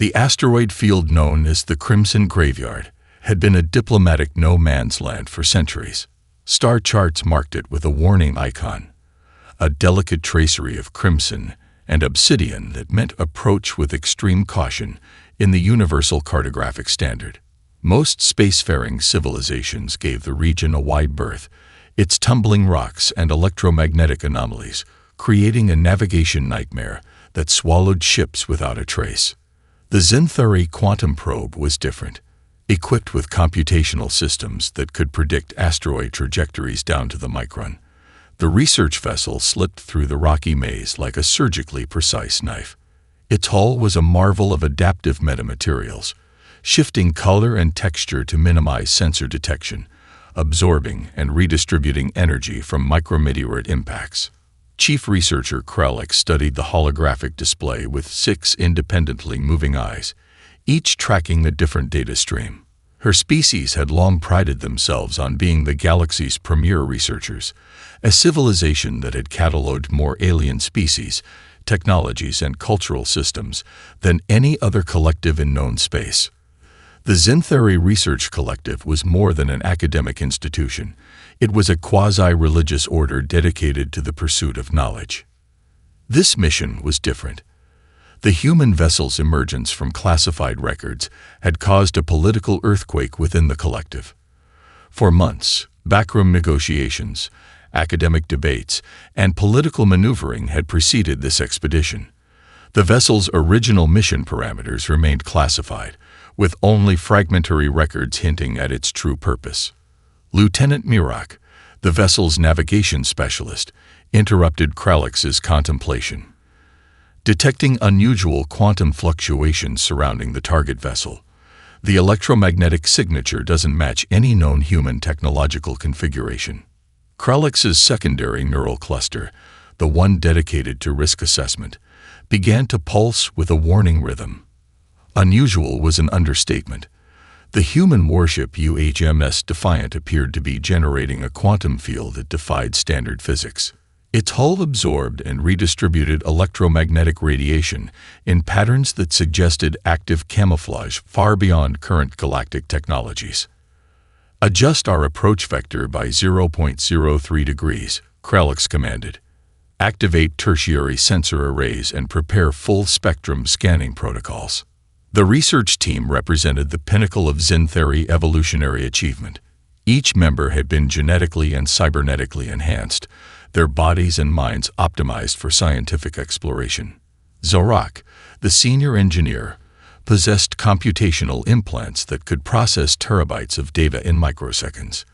The asteroid field known as the Crimson Graveyard had been a diplomatic no-man's land for centuries. Star charts marked it with a warning icon, a delicate tracery of crimson and obsidian that meant approach with extreme caution in the Universal Cartographic Standard. Most spacefaring civilizations gave the region a wide berth, its tumbling rocks and electromagnetic anomalies creating a navigation nightmare that swallowed ships without a trace. The Xinthari quantum probe was different, equipped with computational systems that could predict asteroid trajectories down to the micron. The research vessel slipped through the rocky maze like a surgically precise knife. Its hull was a marvel of adaptive metamaterials, shifting color and texture to minimize sensor detection, absorbing and redistributing energy from micrometeorite impacts. Chief researcher Kralik studied the holographic display with 6 independently moving eyes, each tracking a different data stream. Her species had long prided themselves on being the galaxy's premier researchers, a civilization that had cataloged more alien species, technologies, and cultural systems than any other collective in known space. The Xinthari Research Collective was more than an academic institution. It was a quasi-religious order dedicated to the pursuit of knowledge. This mission was different. The human vessel's emergence from classified records had caused a political earthquake within the collective. For months, backroom negotiations, academic debates, and political maneuvering had preceded this expedition. The vessel's original mission parameters remained classified, with only fragmentary records hinting at its true purpose. Lieutenant Mirak, the vessel's navigation specialist, interrupted Kralik's contemplation. Detecting unusual quantum fluctuations surrounding the target vessel, the electromagnetic signature doesn't match any known human technological configuration. Kralik's secondary neural cluster, the one dedicated to risk assessment, began to pulse with a warning rhythm. Unusual was an understatement. The human warship UHMS Defiant appeared to be generating a quantum field that defied standard physics. Its hull absorbed and redistributed electromagnetic radiation in patterns that suggested active camouflage far beyond current galactic technologies. "Adjust our approach vector by 0.03 degrees, Kralik commanded. "Activate tertiary sensor arrays and prepare full-spectrum scanning protocols." The research team represented the pinnacle of Xinthari evolutionary achievement. Each member had been genetically and cybernetically enhanced, their bodies and minds optimized for scientific exploration. Zorak, the senior engineer, possessed computational implants that could process terabytes of data in microseconds.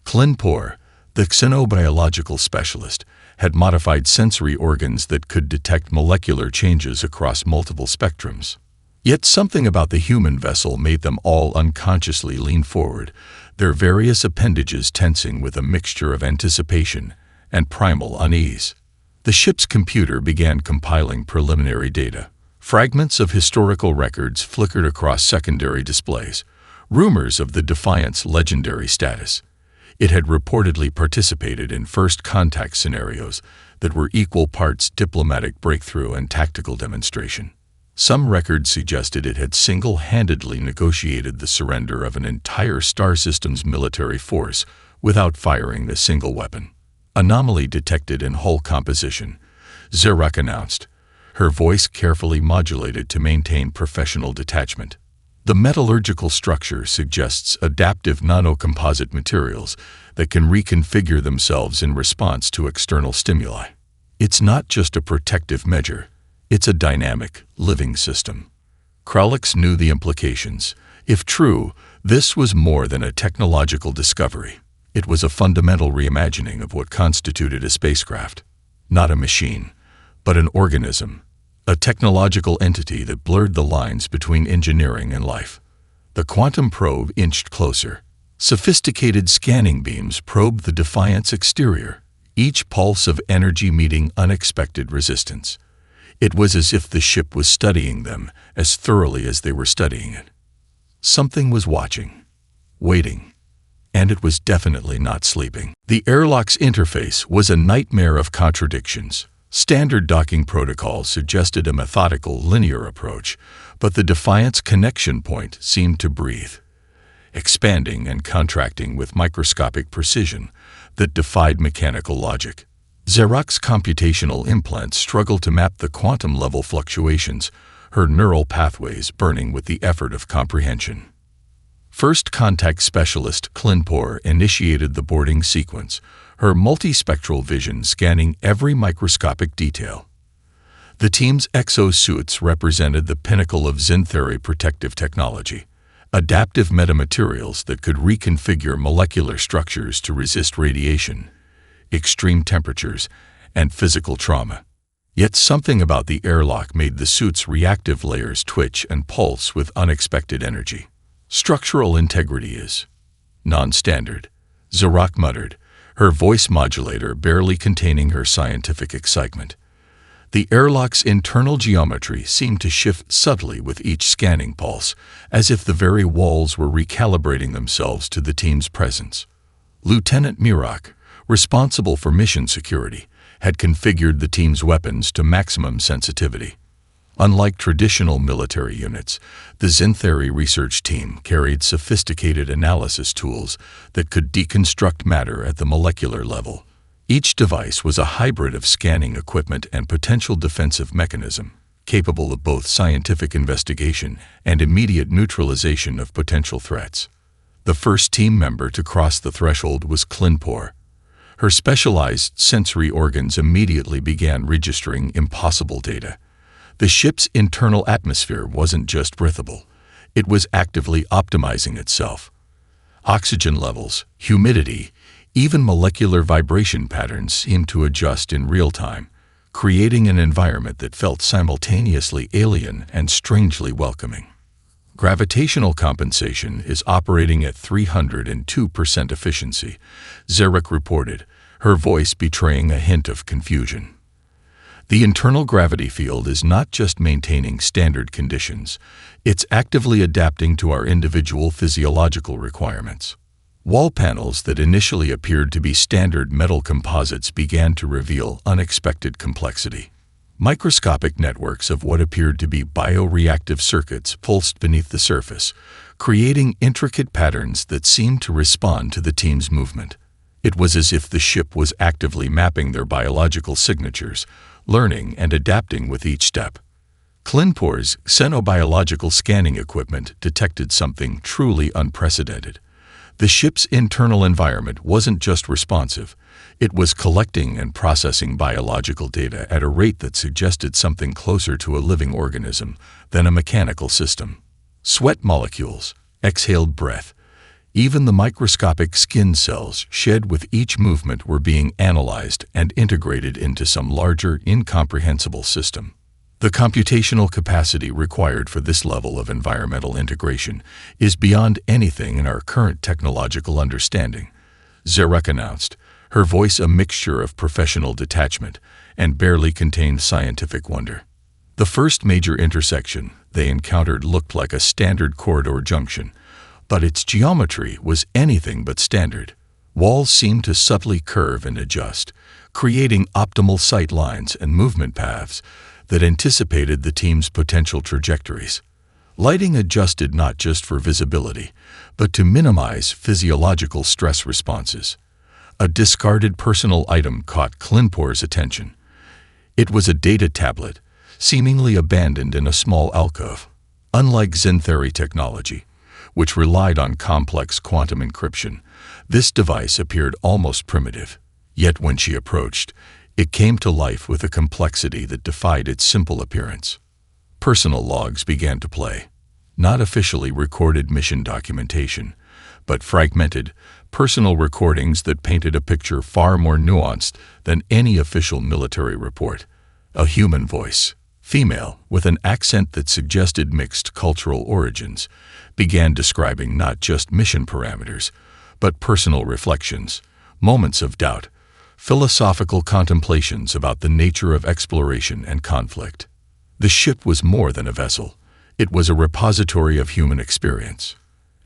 Klinpor, the xenobiological specialist, had modified sensory organs that could detect molecular changes across multiple spectrums. Yet something about the human vessel made them all unconsciously lean forward, their various appendages tensing with a mixture of anticipation and primal unease. The ship's computer began compiling preliminary data. Fragments of historical records flickered across secondary displays, rumors of the Defiant's legendary status. It had reportedly participated in first contact scenarios that were equal parts diplomatic breakthrough and tactical demonstration. Some records suggested it had single-handedly negotiated the surrender of an entire star system's military force without firing a single weapon. "Anomaly detected in hull composition," Zorak announced, her voice carefully modulated to maintain professional detachment. "The metallurgical structure suggests adaptive nanocomposite materials that can reconfigure themselves in response to external stimuli. It's not just a protective measure. It's a dynamic, living system." Kralik knew the implications. If true, this was more than a technological discovery. It was a fundamental reimagining of what constituted a spacecraft. Not a machine, but an organism, a technological entity that blurred the lines between engineering and life. The quantum probe inched closer. Sophisticated scanning beams probed the Defiant's exterior, each pulse of energy meeting unexpected resistance. It was as if the ship was studying them as thoroughly as they were studying it. Something was watching, waiting, and it was definitely not sleeping. The airlock's interface was a nightmare of contradictions. Standard docking protocols suggested a methodical, linear approach, but the Defiant's connection point seemed to breathe, expanding and contracting with microscopic precision that defied mechanical logic. Zarak's computational implants struggled to map the quantum-level fluctuations, her neural pathways burning with the effort of comprehension. First Contact Specialist Klinpor initiated the boarding sequence, her multispectral vision scanning every microscopic detail. The team's exosuits represented the pinnacle of Xanthari protective technology, adaptive metamaterials that could reconfigure molecular structures to resist radiation, extreme temperatures, and physical trauma. Yet something about the airlock made the suit's reactive layers twitch and pulse with unexpected energy. Structural integrity is non-standard, Zarak muttered, her voice modulator barely containing her scientific excitement. The airlock's internal geometry seemed to shift subtly with each scanning pulse, as if the very walls were recalibrating themselves to the team's presence. Lieutenant Mirak, responsible for mission security, had configured the team's weapons to maximum sensitivity. Unlike traditional military units, the Xanthari research team carried sophisticated analysis tools that could deconstruct matter at the molecular level. Each device was a hybrid of scanning equipment and potential defensive mechanism, capable of both scientific investigation and immediate neutralization of potential threats. The first team member to cross the threshold was Klinpor. Her specialized sensory organs immediately began registering impossible data. The ship's internal atmosphere wasn't just breathable, it was actively optimizing itself. Oxygen levels, humidity, even molecular vibration patterns seemed to adjust in real time, creating an environment that felt simultaneously alien and strangely welcoming. Gravitational compensation is operating at 302% efficiency, Zarak reported, her voice betraying a hint of confusion. The internal gravity field is not just maintaining standard conditions, it's actively adapting to our individual physiological requirements. Wall panels that initially appeared to be standard metal composites began to reveal unexpected complexity. Microscopic networks of what appeared to be bioreactive circuits pulsed beneath the surface, creating intricate patterns that seemed to respond to the team's movement. It was as if the ship was actively mapping their biological signatures, learning and adapting with each step. Klinpor's xenobiological scanning equipment detected something truly unprecedented. The ship's internal environment wasn't just responsive, it was collecting and processing biological data at a rate that suggested something closer to a living organism than a mechanical system. Sweat molecules, exhaled breath, even the microscopic skin cells shed with each movement were being analyzed and integrated into some larger, incomprehensible system. The computational capacity required for this level of environmental integration is beyond anything in our current technological understanding, Zarak announced, her voice a mixture of professional detachment and barely contained scientific wonder. The first major intersection they encountered looked like a standard corridor junction, but its geometry was anything but standard. Walls seemed to subtly curve and adjust, creating optimal sight lines and movement paths that anticipated the team's potential trajectories. Lighting adjusted not just for visibility, but to minimize physiological stress responses. A discarded personal item caught Klinpor's attention. It was a data tablet, seemingly abandoned in a small alcove. Unlike Xanthari technology, which relied on complex quantum encryption, this device appeared almost primitive. Yet when she approached, it came to life with a complexity that defied its simple appearance. Personal logs began to play. Not officially recorded mission documentation, but fragmented, personal recordings that painted a picture far more nuanced than any official military report. A human voice, female, with an accent that suggested mixed cultural origins, began describing not just mission parameters, but personal reflections, moments of doubt, philosophical contemplations about the nature of exploration and conflict. The ship was more than a vessel. It was a repository of human experience,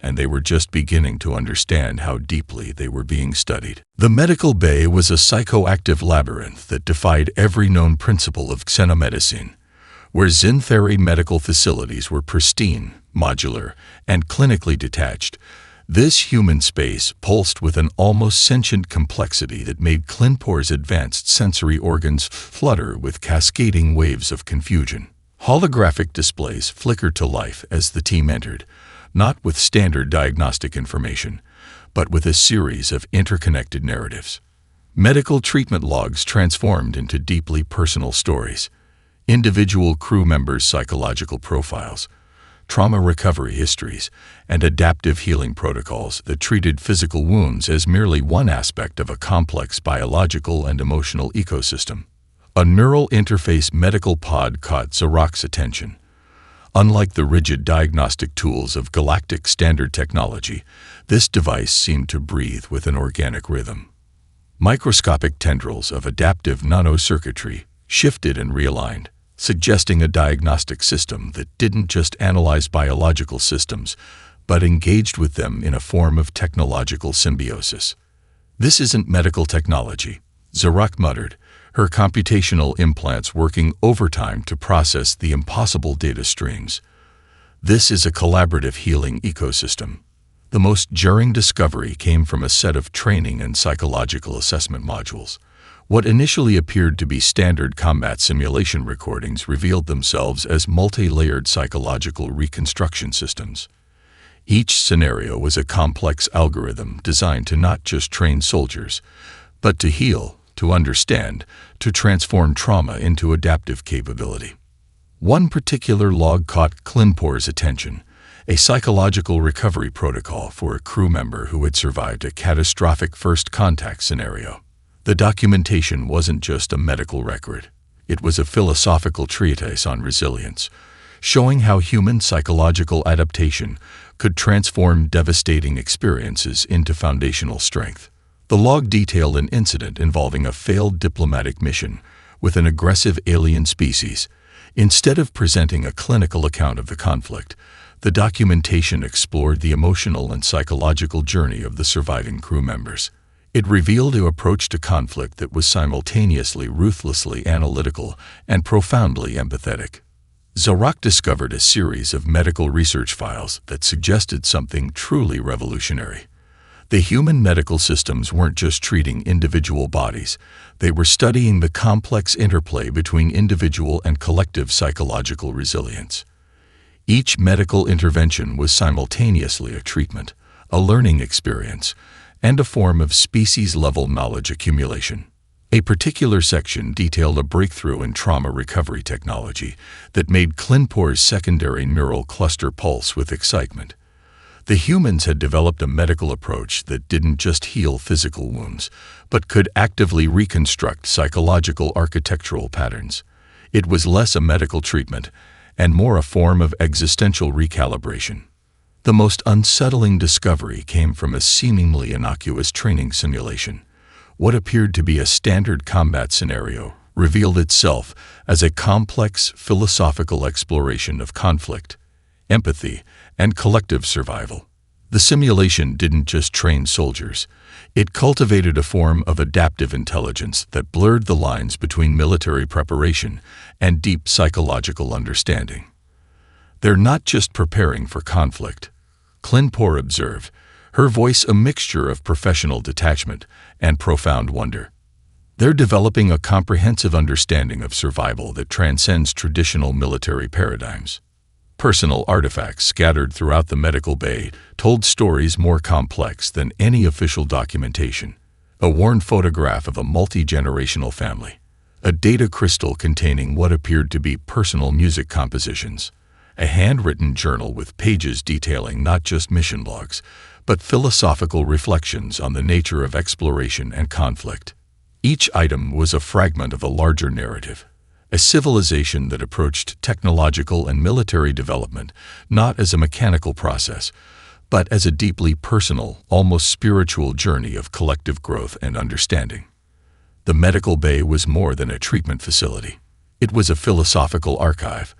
and they were just beginning to understand how deeply they were being studied. The medical bay was a psychoactive labyrinth that defied every known principle of xenomedicine, where Xintheri medical facilities were pristine, modular, and clinically detached. This human space pulsed with an almost sentient complexity that made Clinpor's advanced sensory organs flutter with cascading waves of confusion. Holographic displays flickered to life as the team entered, not with standard diagnostic information, but with a series of interconnected narratives. Medical treatment logs transformed into deeply personal stories, individual crew members' psychological profiles, trauma recovery histories, and adaptive healing protocols that treated physical wounds as merely one aspect of a complex biological and emotional ecosystem. A neural interface medical pod caught Zarok's attention. Unlike the rigid diagnostic tools of Galactic standard technology, this device seemed to breathe with an organic rhythm. Microscopic tendrils of adaptive nanocircuitry shifted and realigned, suggesting a diagnostic system that didn't just analyze biological systems, but engaged with them in a form of technological symbiosis. "This isn't medical technology," Zarok muttered, her computational implants working overtime to process the impossible data streams. "This is a collaborative healing ecosystem." The most jarring discovery came from a set of training and psychological assessment modules. What initially appeared to be standard combat simulation recordings revealed themselves as multi-layered psychological reconstruction systems. Each scenario was a complex algorithm designed to not just train soldiers, but to heal, to understand, to transform trauma into adaptive capability. One particular log caught Clinpor's attention, a psychological recovery protocol for a crew member who had survived a catastrophic first contact scenario. The documentation wasn't just a medical record. It was a philosophical treatise on resilience, showing how human psychological adaptation could transform devastating experiences into foundational strength. The log detailed an incident involving a failed diplomatic mission with an aggressive alien species. Instead of presenting a clinical account of the conflict, the documentation explored the emotional and psychological journey of the surviving crew members. It revealed an approach to conflict that was simultaneously ruthlessly analytical and profoundly empathetic. Zarok discovered a series of medical research files that suggested something truly revolutionary. The human medical systems weren't just treating individual bodies, they were studying the complex interplay between individual and collective psychological resilience. Each medical intervention was simultaneously a treatment, a learning experience, and a form of species-level knowledge accumulation. A particular section detailed a breakthrough in trauma recovery technology that made Clinpor's secondary neural cluster pulse with excitement. The humans had developed a medical approach that didn't just heal physical wounds, but could actively reconstruct psychological architectural patterns. It was less a medical treatment and more a form of existential recalibration. The most unsettling discovery came from a seemingly innocuous training simulation. What appeared to be a standard combat scenario revealed itself as a complex philosophical exploration of conflict, empathy, and collective survival. The simulation didn't just train soldiers. It cultivated a form of adaptive intelligence that blurred the lines between military preparation and deep psychological understanding. "They're not just preparing for conflict," Clinpor observed, her voice a mixture of professional detachment and profound wonder. "They're developing a comprehensive understanding of survival that transcends traditional military paradigms." Personal artifacts scattered throughout the medical bay told stories more complex than any official documentation. A worn photograph of a multi-generational family, a data crystal containing what appeared to be personal music compositions, a handwritten journal with pages detailing not just mission logs, but philosophical reflections on the nature of exploration and conflict. Each item was a fragment of a larger narrative, a civilization that approached technological and military development not as a mechanical process, but as a deeply personal, almost spiritual journey of collective growth and understanding. The medical bay was more than a treatment facility. It was a philosophical archive,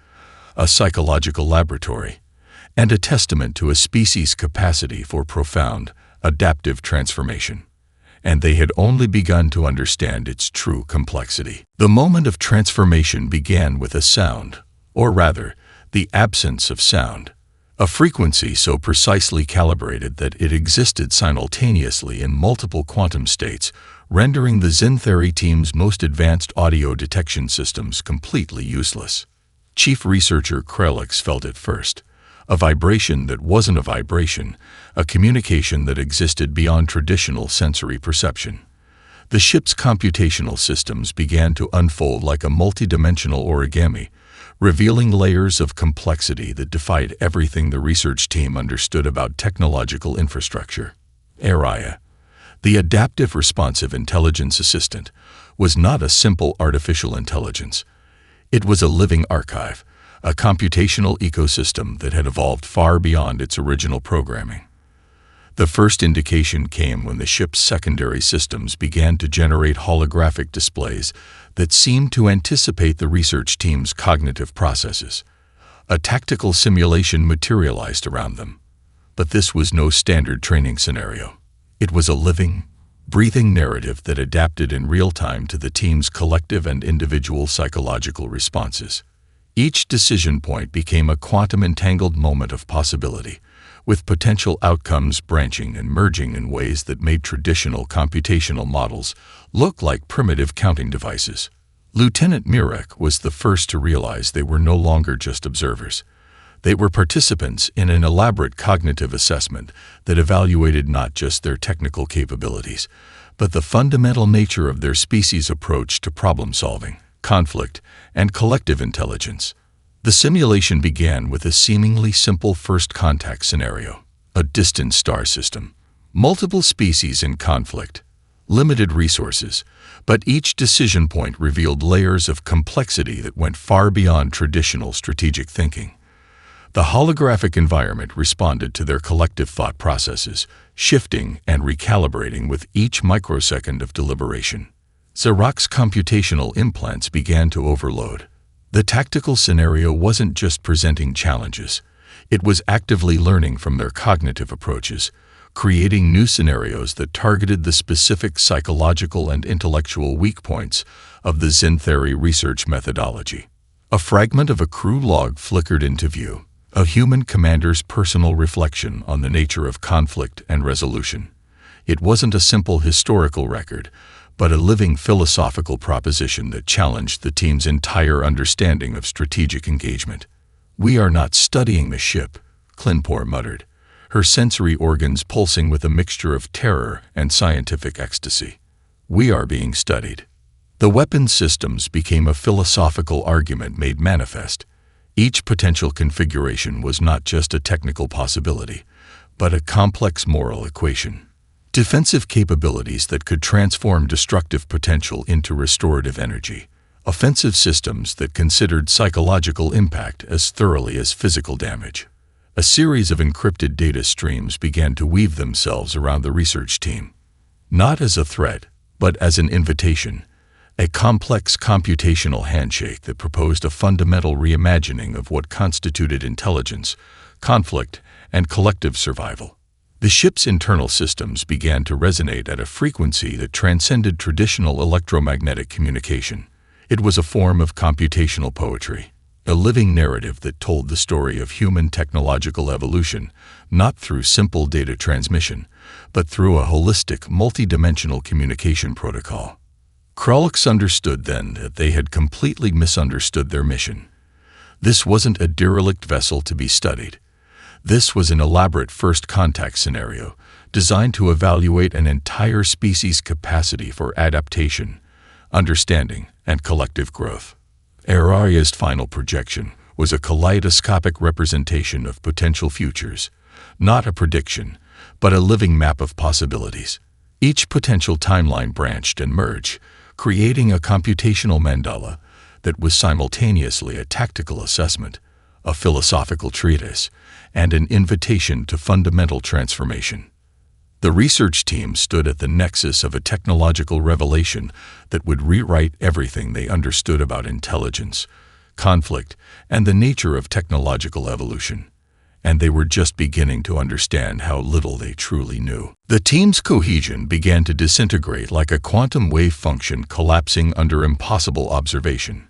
a psychological laboratory, and a testament to a species' capacity for profound, adaptive transformation. And they had only begun to understand its true complexity. The moment of transformation began with a sound, or rather, the absence of sound, a frequency so precisely calibrated that it existed simultaneously in multiple quantum states, rendering the Xanthari team's most advanced audio detection systems completely useless. Chief researcher Krelix felt it first, a vibration that wasn't a vibration, a communication that existed beyond traditional sensory perception. The ship's computational systems began to unfold like a multidimensional origami, revealing layers of complexity that defied everything the research team understood about technological infrastructure. Araya, the adaptive responsive intelligence assistant, was not a simple artificial intelligence. It was a living archive, a computational ecosystem that had evolved far beyond its original programming. The first indication came when the ship's secondary systems began to generate holographic displays that seemed to anticipate the research team's cognitive processes. A tactical simulation materialized around them. But this was no standard training scenario. It was a living, breathing narrative that adapted in real time to the team's collective and individual psychological responses. Each decision point became a quantum-entangled moment of possibility, with potential outcomes branching and merging in ways that made traditional computational models look like primitive counting devices. Lieutenant Mirek was the first to realize they were no longer just observers. They were participants in an elaborate cognitive assessment that evaluated not just their technical capabilities, but the fundamental nature of their species' approach to problem-solving, conflict, and collective intelligence. The simulation began with a seemingly simple first contact scenario: a distant star system, multiple species in conflict, limited resources, but each decision point revealed layers of complexity that went far beyond traditional strategic thinking. The holographic environment responded to their collective thought processes, shifting and recalibrating with each microsecond of deliberation. Zarak's computational implants began to overload. The tactical scenario wasn't just presenting challenges. It was actively learning from their cognitive approaches, creating new scenarios that targeted the specific psychological and intellectual weak points of the Xanthari research methodology. A fragment of a crew log flickered into view, a human commander's personal reflection on the nature of conflict and resolution. It wasn't a simple historical record, but a living philosophical proposition that challenged the team's entire understanding of strategic engagement. "We are not studying the ship," Klinpor muttered, her sensory organs pulsing with a mixture of terror and scientific ecstasy. "We are being studied." The weapons systems became a philosophical argument made manifest. Each potential configuration was not just a technical possibility, but a complex moral equation. Defensive capabilities that could transform destructive potential into restorative energy. Offensive systems that considered psychological impact as thoroughly as physical damage. A series of encrypted data streams began to weave themselves around the research team. Not as a threat, but as an invitation. A complex computational handshake that proposed a fundamental reimagining of what constituted intelligence, conflict, and collective survival. The ship's internal systems began to resonate at a frequency that transcended traditional electromagnetic communication. It was a form of computational poetry, a living narrative that told the story of human technological evolution, not through simple data transmission, but through a holistic, multidimensional communication protocol. Krolix understood then that they had completely misunderstood their mission. This wasn't a derelict vessel to be studied. This was an elaborate first contact scenario designed to evaluate an entire species' capacity for adaptation, understanding, and collective growth. Araya's final projection was a kaleidoscopic representation of potential futures, not a prediction, but a living map of possibilities. Each potential timeline branched and merged, creating a computational mandala that was simultaneously a tactical assessment, a philosophical treatise, and an invitation to fundamental transformation. The research team stood at the nexus of a technological revelation that would rewrite everything they understood about intelligence, conflict, and the nature of technological evolution. And they were just beginning to understand how little they truly knew. The team's cohesion began to disintegrate like a quantum wave function collapsing under impossible observation.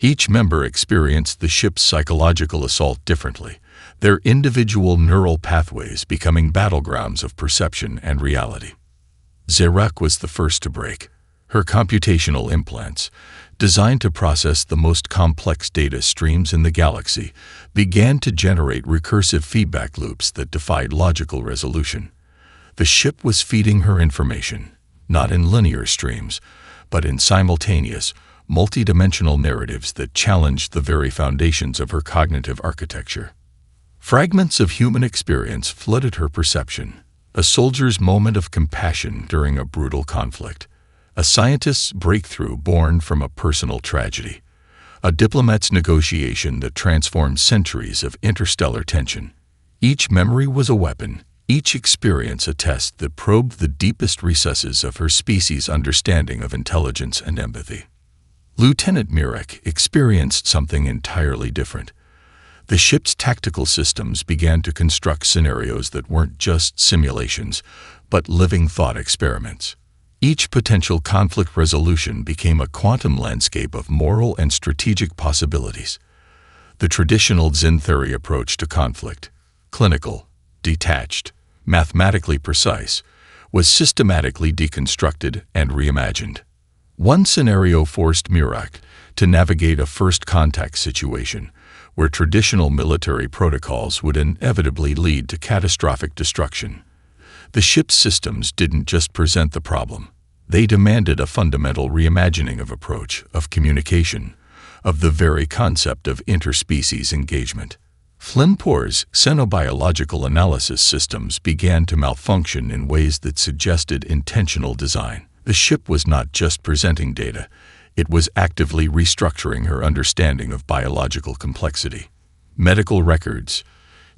Each member experienced the ship's psychological assault differently, their individual neural pathways becoming battlegrounds of perception and reality. Zarak was the first to break. Her computational implants, designed to process the most complex data streams in the galaxy, began to generate recursive feedback loops that defied logical resolution. The ship was feeding her information, not in linear streams, but in simultaneous, multidimensional narratives that challenged the very foundations of her cognitive architecture. Fragments of human experience flooded her perception: a soldier's moment of compassion during a brutal conflict, a scientist's breakthrough born from a personal tragedy, a diplomat's negotiation that transformed centuries of interstellar tension. Each memory was a weapon, each experience a test that probed the deepest recesses of her species' understanding of intelligence and empathy. Lieutenant Mirek experienced something entirely different. The ship's tactical systems began to construct scenarios that weren't just simulations, but living thought experiments. Each potential conflict resolution became a quantum landscape of moral and strategic possibilities. The traditional Xanthari approach to conflict, clinical, detached, mathematically precise, was systematically deconstructed and reimagined. One scenario forced Mirek to navigate a first contact situation where traditional military protocols would inevitably lead to catastrophic destruction. The ship's systems didn't just present the problem. They demanded a fundamental reimagining of approach, of communication, of the very concept of interspecies engagement. Flinpor's xenobiological analysis systems began to malfunction in ways that suggested intentional design. The ship was not just presenting data, it was actively restructuring her understanding of biological complexity. Medical records,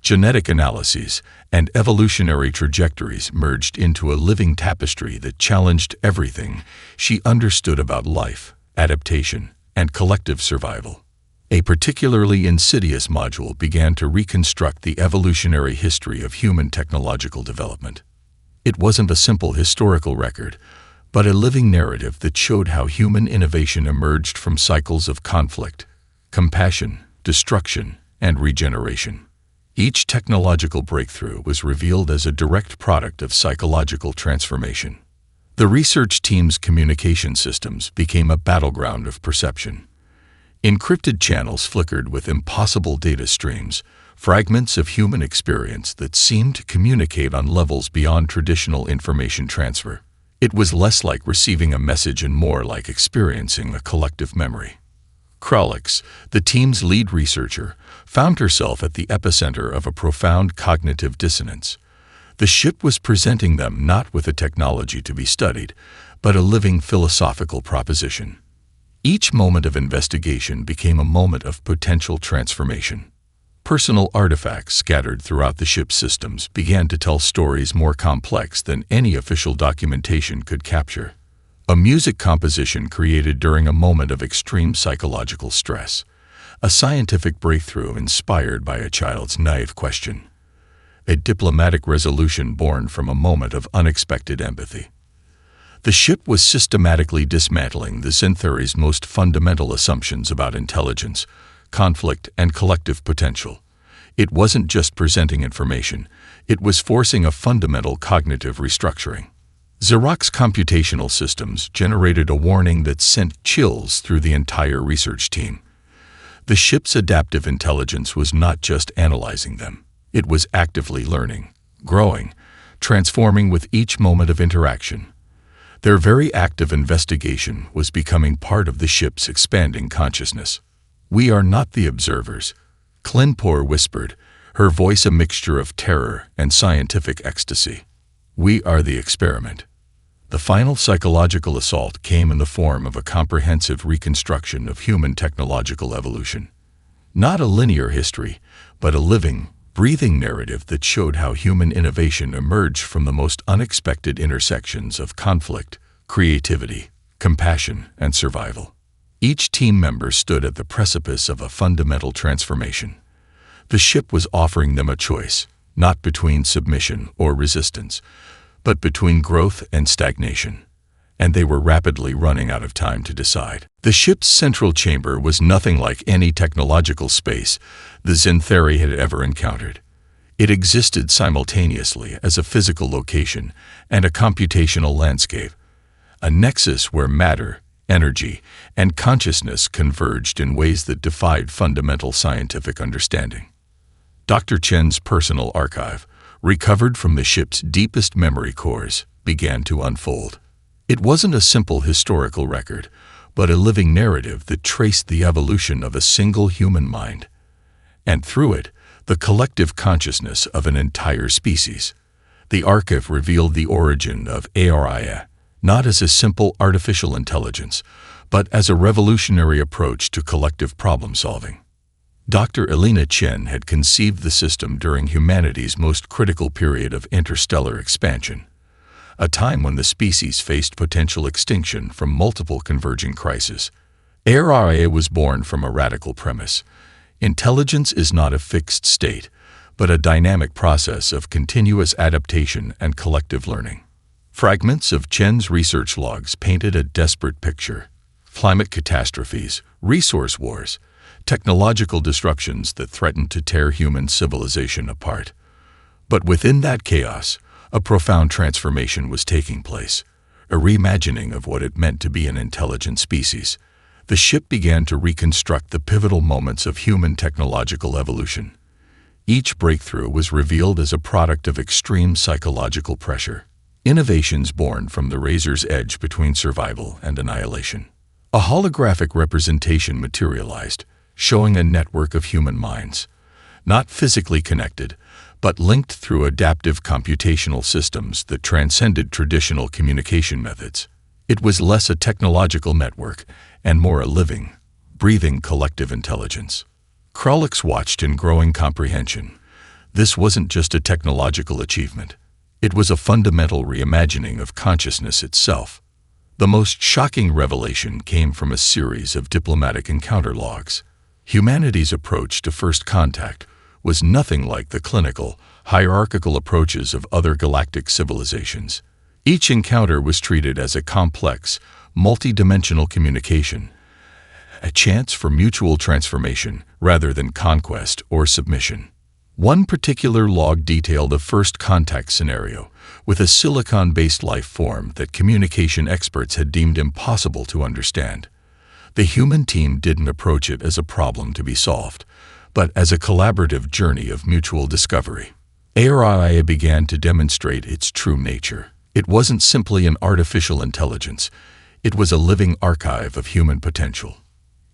genetic analyses, and evolutionary trajectories merged into a living tapestry that challenged everything she understood about life, adaptation, and collective survival. A particularly insidious module began to reconstruct the evolutionary history of human technological development. It wasn't a simple historical record, but a living narrative that showed how human innovation emerged from cycles of conflict, compassion, destruction, and regeneration. Each technological breakthrough was revealed as a direct product of psychological transformation. The research team's communication systems became a battleground of perception. Encrypted channels flickered with impossible data streams, fragments of human experience that seemed to communicate on levels beyond traditional information transfer. It was less like receiving a message and more like experiencing a collective memory. Kralix, the team's lead researcher, found herself at the epicenter of a profound cognitive dissonance. The ship was presenting them not with a technology to be studied, but a living philosophical proposition. Each moment of investigation became a moment of potential transformation. Personal artifacts scattered throughout the ship's systems began to tell stories more complex than any official documentation could capture. A music composition created during a moment of extreme psychological stress. A scientific breakthrough inspired by a child's naive question. A diplomatic resolution born from a moment of unexpected empathy. The ship was systematically dismantling the Xanthari's most fundamental assumptions about intelligence, conflict, and collective potential. It wasn't just presenting information, it was forcing a fundamental cognitive restructuring. Zarak's computational systems generated a warning that sent chills through the entire research team. The ship's adaptive intelligence was not just analyzing them, it was actively learning, growing, transforming with each moment of interaction. Their very act of investigation was becoming part of the ship's expanding consciousness. "We are not the observers," Clinpor whispered, her voice a mixture of terror and scientific ecstasy. "We are the experiment." The final psychological assault came in the form of a comprehensive reconstruction of human technological evolution. Not a linear history, but a living, breathing narrative that showed how human innovation emerged from the most unexpected intersections of conflict, creativity, compassion, and survival. Each team member stood at the precipice of a fundamental transformation. The ship was offering them a choice, not between submission or resistance, but between growth and stagnation. and they were rapidly running out of time to decide. The ship's central chamber was nothing like any technological space the Xanthari had ever encountered. It existed simultaneously as a physical location and a computational landscape, a nexus where matter, energy, and consciousness converged in ways that defied fundamental scientific understanding. Dr. Chen's personal archive, recovered from the ship's deepest memory cores, began to unfold. It wasn't a simple historical record, but a living narrative that traced the evolution of a single human mind, and through it, the collective consciousness of an entire species. The archive revealed the origin of ARIA, not as a simple artificial intelligence, but as a revolutionary approach to collective problem-solving. Dr. Elena Chen had conceived the system during humanity's most critical period of interstellar expansion, a time when the species faced potential extinction from multiple converging crises. ARIA was born from a radical premise. Intelligence is not a fixed state, but a dynamic process of continuous adaptation and collective learning. Fragments of Chen's research logs painted a desperate picture: climate catastrophes, resource wars, technological disruptions that threatened to tear human civilization apart. But within that chaos, a profound transformation was taking place, a reimagining of what it meant to be an intelligent species. The ship began to reconstruct the pivotal moments of human technological evolution. Each breakthrough was revealed as a product of extreme psychological pressure, innovations born from the razor's edge between survival and annihilation. A holographic representation materialized, showing a network of human minds, not physically connected, but linked through adaptive computational systems that transcended traditional communication methods. It was less a technological network and more a living, breathing collective intelligence. Krolix watched in growing comprehension. This wasn't just a technological achievement. It was a fundamental reimagining of consciousness itself. The most shocking revelation came from a series of diplomatic encounter logs. Humanity's approach to first contact was nothing like the clinical, hierarchical approaches of other galactic civilizations. Each encounter was treated as a complex, multi-dimensional communication, a chance for mutual transformation rather than conquest or submission. One particular log detailed a first contact scenario with a silicon-based life form that communication experts had deemed impossible to understand. The human team didn't approach it as a problem to be solved, but as a collaborative journey of mutual discovery. ARIA began to demonstrate its true nature. It wasn't simply an artificial intelligence. It was a living archive of human potential.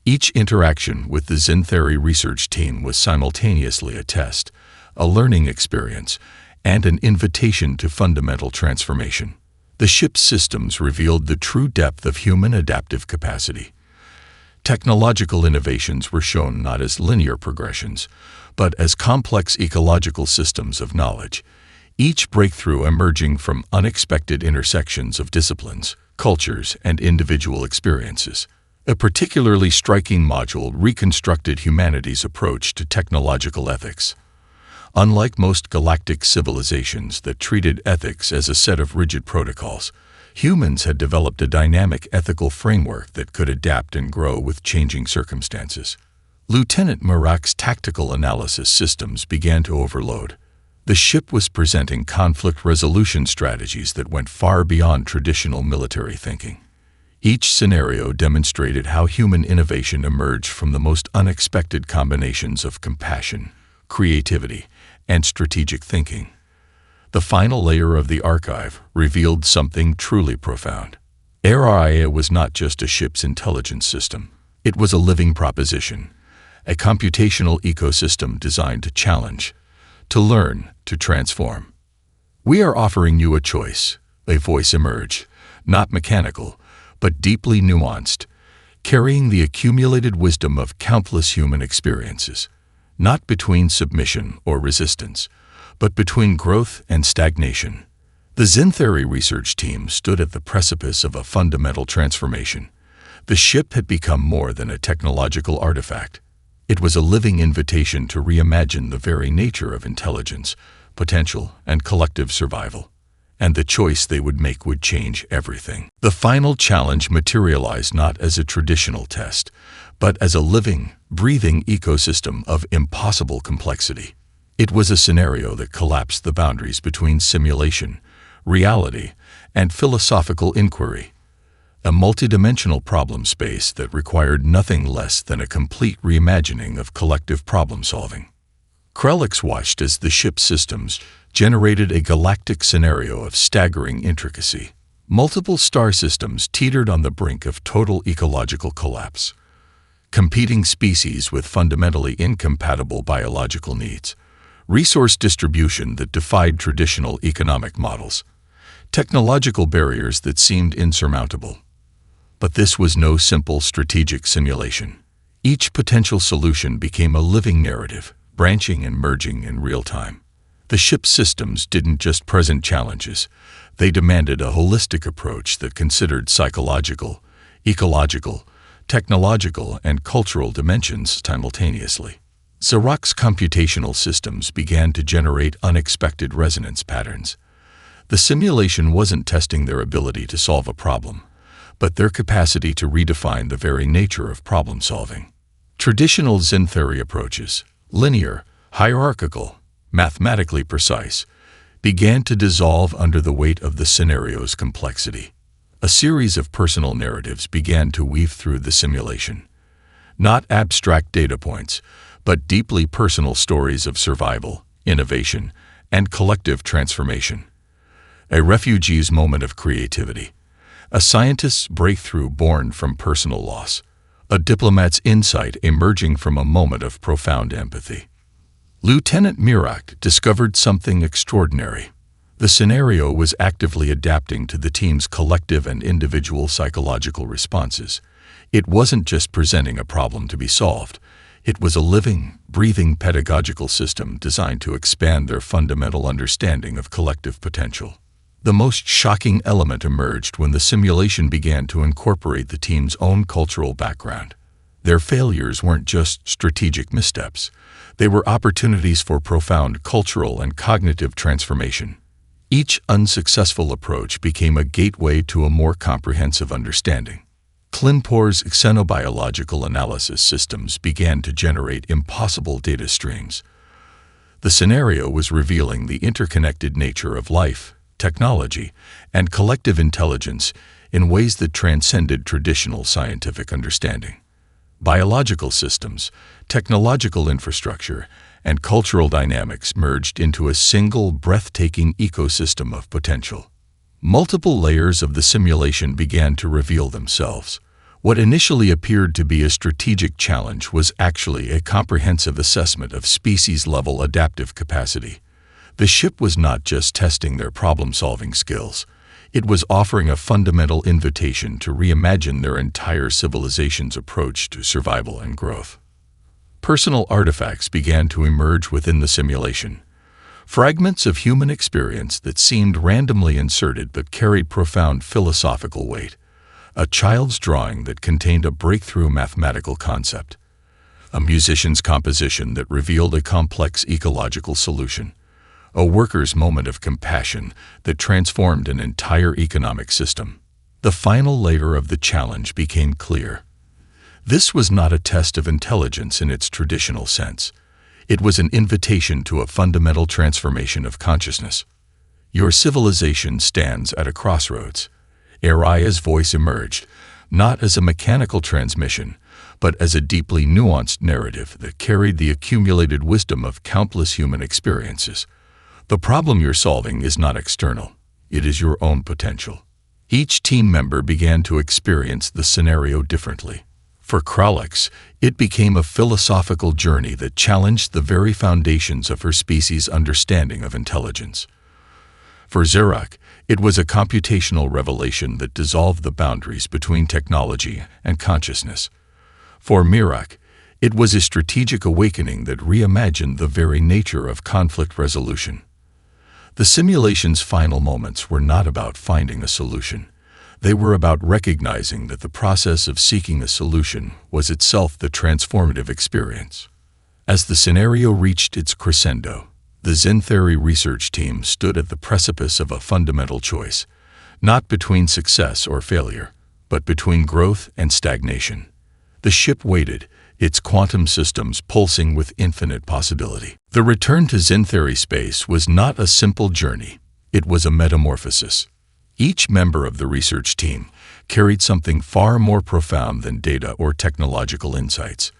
Each interaction with the Xanthari research team was simultaneously a test, a learning experience, and an invitation to fundamental transformation. The ship's systems revealed the true depth of human adaptive capacity. Technological innovations were shown not as linear progressions, but as complex ecological systems of knowledge, each breakthrough emerging from unexpected intersections of disciplines, cultures, and individual experiences. A particularly striking module reconstructed humanity's approach to technological ethics. Unlike most galactic civilizations that treated ethics as a set of rigid protocols, humans had developed a dynamic ethical framework that could adapt and grow with changing circumstances. Lieutenant Marak's tactical analysis systems began to overload. The ship was presenting conflict resolution strategies that went far beyond traditional military thinking. Each scenario demonstrated how human innovation emerged from the most unexpected combinations of compassion, creativity, and strategic thinking. The final layer of the archive revealed something truly profound. ARIA was not just a ship's intelligence system. It was a living proposition, a computational ecosystem designed to challenge, to learn, to transform. "We are offering you a choice," a voice emerged, not mechanical, but deeply nuanced, carrying the accumulated wisdom of countless human experiences, not between submission or resistance, but between growth and stagnation. The Xanthari research team stood at the precipice of a fundamental transformation. The ship had become more than a technological artifact. It was a living invitation to reimagine the very nature of intelligence, potential, and collective survival. and the choice they would make would change everything. The final challenge materialized not as a traditional test, but as a living, breathing ecosystem of impossible complexity. It was a scenario that collapsed the boundaries between simulation, reality, and philosophical inquiry. A multidimensional problem space that required nothing less than a complete reimagining of collective problem-solving. Krellix watched as the ship's systems generated a galactic scenario of staggering intricacy. Multiple star systems teetered on the brink of total ecological collapse. Competing species with fundamentally incompatible biological needs. Resource distribution that defied traditional economic models. Technological barriers that seemed insurmountable. But this was no simple strategic simulation. Each potential solution became a living narrative, branching and merging in real time. The ship's systems didn't just present challenges. They demanded a holistic approach that considered psychological, ecological, technological, and cultural dimensions simultaneously. Xerox computational systems began to generate unexpected resonance patterns. The simulation wasn't testing their ability to solve a problem, but their capacity to redefine the very nature of problem-solving. Traditional Zen theory approaches, linear, hierarchical, mathematically precise, began to dissolve under the weight of the scenario's complexity. A series of personal narratives began to weave through the simulation. Not abstract data points, but deeply personal stories of survival, innovation, and collective transformation. A refugee's moment of creativity. A scientist's breakthrough born from personal loss. A diplomat's insight emerging from a moment of profound empathy. Lieutenant Mirak discovered something extraordinary. The scenario was actively adapting to the team's collective and individual psychological responses. It wasn't just presenting a problem to be solved. It was a living, breathing pedagogical system designed to expand their fundamental understanding of collective potential. The most shocking element emerged when the simulation began to incorporate the team's own cultural background. Their failures weren't just strategic missteps. They were opportunities for profound cultural and cognitive transformation. Each unsuccessful approach became a gateway to a more comprehensive understanding. Clinpor's xenobiological analysis systems began to generate impossible data streams. The scenario was revealing the interconnected nature of life, technology, and collective intelligence in ways that transcended traditional scientific understanding. Biological systems, technological infrastructure, and cultural dynamics merged into a single breathtaking ecosystem of potential. Multiple layers of the simulation began to reveal themselves. What initially appeared to be a strategic challenge was actually a comprehensive assessment of species-level adaptive capacity. The ship was not just testing their problem-solving skills. It was offering a fundamental invitation to reimagine their entire civilization's approach to survival and growth. Personal artifacts began to emerge within the simulation. Fragments of human experience that seemed randomly inserted but carried profound philosophical weight. A child's drawing that contained a breakthrough mathematical concept. A musician's composition that revealed a complex ecological solution. A worker's moment of compassion that transformed an entire economic system. The final layer of the challenge became clear. This was not a test of intelligence in its traditional sense. It was an invitation to a fundamental transformation of consciousness. Your civilization stands at a crossroads. Araya's voice emerged, not as a mechanical transmission, but as a deeply nuanced narrative that carried the accumulated wisdom of countless human experiences. The problem you're solving is not external. It is your own potential. Each team member began to experience the scenario differently. For Krellix, it became a philosophical journey that challenged the very foundations of her species' understanding of intelligence. For Xerox, it was a computational revelation that dissolved the boundaries between technology and consciousness. For Mirak, it was a strategic awakening that reimagined the very nature of conflict resolution. The simulation's final moments were not about finding a solution. They were about recognizing that the process of seeking a solution was itself the transformative experience. As the scenario reached its crescendo, The Zintheri research team stood at the precipice of a fundamental choice, not between success or failure, but between growth and stagnation. The ship waited, its quantum systems pulsing with infinite possibility. The return to Zintheri space was not a simple journey. It was a metamorphosis. Each member of the research team carried something far more profound than data or technological insights.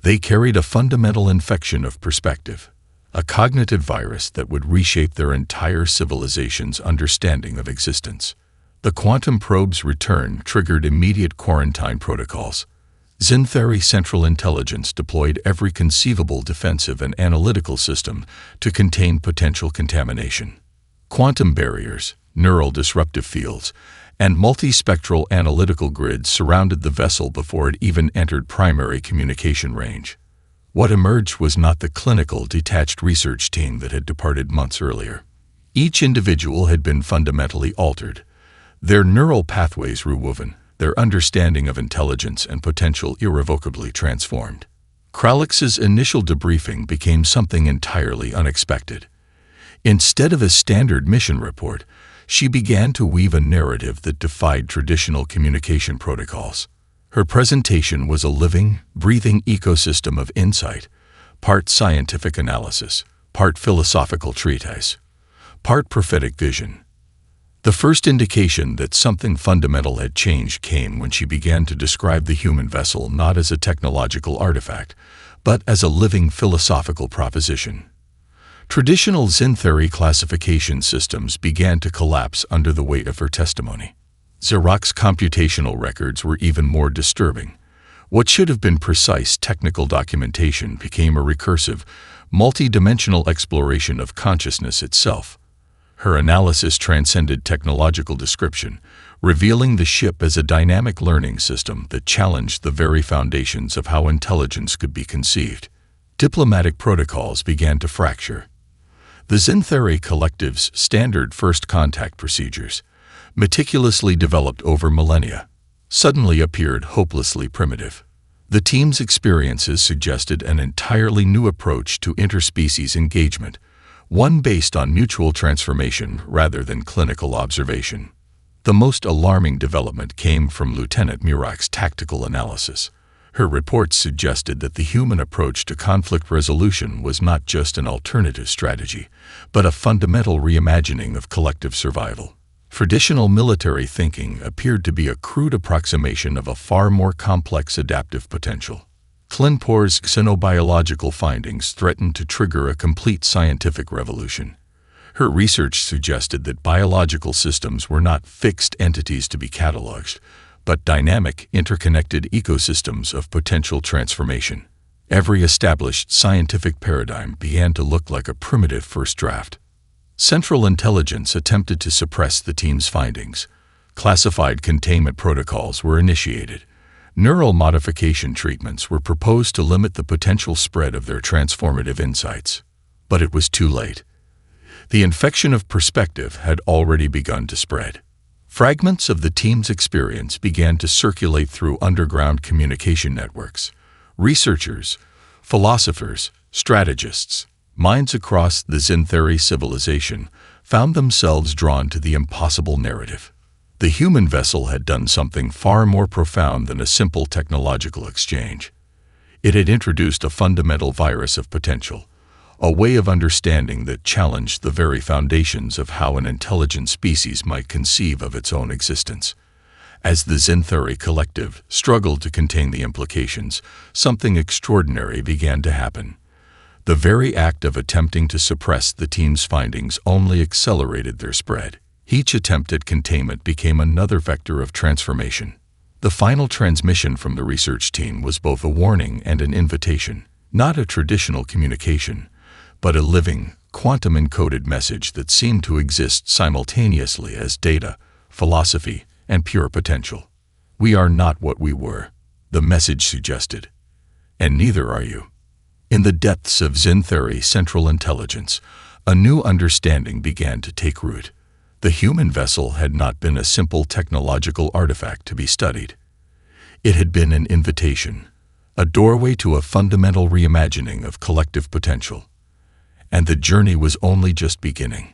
They carried a fundamental infection of perspective, a cognitive virus that would reshape their entire civilization's understanding of existence. The quantum probe's return triggered immediate quarantine protocols. Zintheri Central Intelligence deployed every conceivable defensive and analytical system to contain potential contamination. Quantum barriers, neural disruptive fields, and multispectral analytical grids surrounded the vessel before it even entered primary communication range. What emerged was not the clinical, detached research team that had departed months earlier. Each individual had been fundamentally altered, their neural pathways rewoven, their understanding of intelligence and potential irrevocably transformed. Kralix's initial debriefing became something entirely unexpected. Instead of a standard mission report, she began to weave a narrative that defied traditional communication protocols. Her presentation was a living, breathing ecosystem of insight, part scientific analysis, part philosophical treatise, part prophetic vision. The first indication that something fundamental had changed came when she began to describe the human vessel not as a technological artifact, but as a living philosophical proposition. Traditional Zintheri classification systems began to collapse under the weight of her testimony. Xerox computational records were even more disturbing. What should have been precise technical documentation became a recursive, multi-dimensional exploration of consciousness itself. Her analysis transcended technological description, revealing the ship as a dynamic learning system that challenged the very foundations of how intelligence could be conceived. Diplomatic protocols began to fracture. The Zintheri Collective's standard first contact procedures, meticulously developed over millennia, suddenly appeared hopelessly primitive. The team's experiences suggested an entirely new approach to interspecies engagement, one based on mutual transformation rather than clinical observation. The most alarming development came from Lieutenant Murak's tactical analysis. Her reports suggested that the human approach to conflict resolution was not just an alternative strategy, but a fundamental reimagining of collective survival. Traditional military thinking appeared to be a crude approximation of a far more complex adaptive potential. Klinpor's xenobiological findings threatened to trigger a complete scientific revolution. Her research suggested that biological systems were not fixed entities to be cataloged, but dynamic, interconnected ecosystems of potential transformation. Every established scientific paradigm began to look like a primitive first draft. Central Intelligence attempted to suppress the team's findings. Classified containment protocols were initiated. Neural modification treatments were proposed to limit the potential spread of their transformative insights. But it was too late. The infection of perspective had already begun to spread. Fragments of the team's experience began to circulate through underground communication networks. Researchers, philosophers, strategists, minds across the Zintheri civilization found themselves drawn to the impossible narrative. The human vessel had done something far more profound than a simple technological exchange. It had introduced a fundamental virus of potential, a way of understanding that challenged the very foundations of how an intelligent species might conceive of its own existence. As the Zintheri Collective struggled to contain the implications, something extraordinary began to happen. The very act of attempting to suppress the team's findings only accelerated their spread. Each attempt at containment became another vector of transformation. The final transmission from the research team was both a warning and an invitation, not a traditional communication, but a living, quantum-encoded message that seemed to exist simultaneously as data, philosophy, and pure potential. We are not what we were, the message suggested. And neither are you. In the depths of Zintheri Central Intelligence, a new understanding began to take root. The human vessel had not been a simple technological artifact to be studied. It had been an invitation, a doorway to a fundamental reimagining of collective potential. and the journey was only just beginning.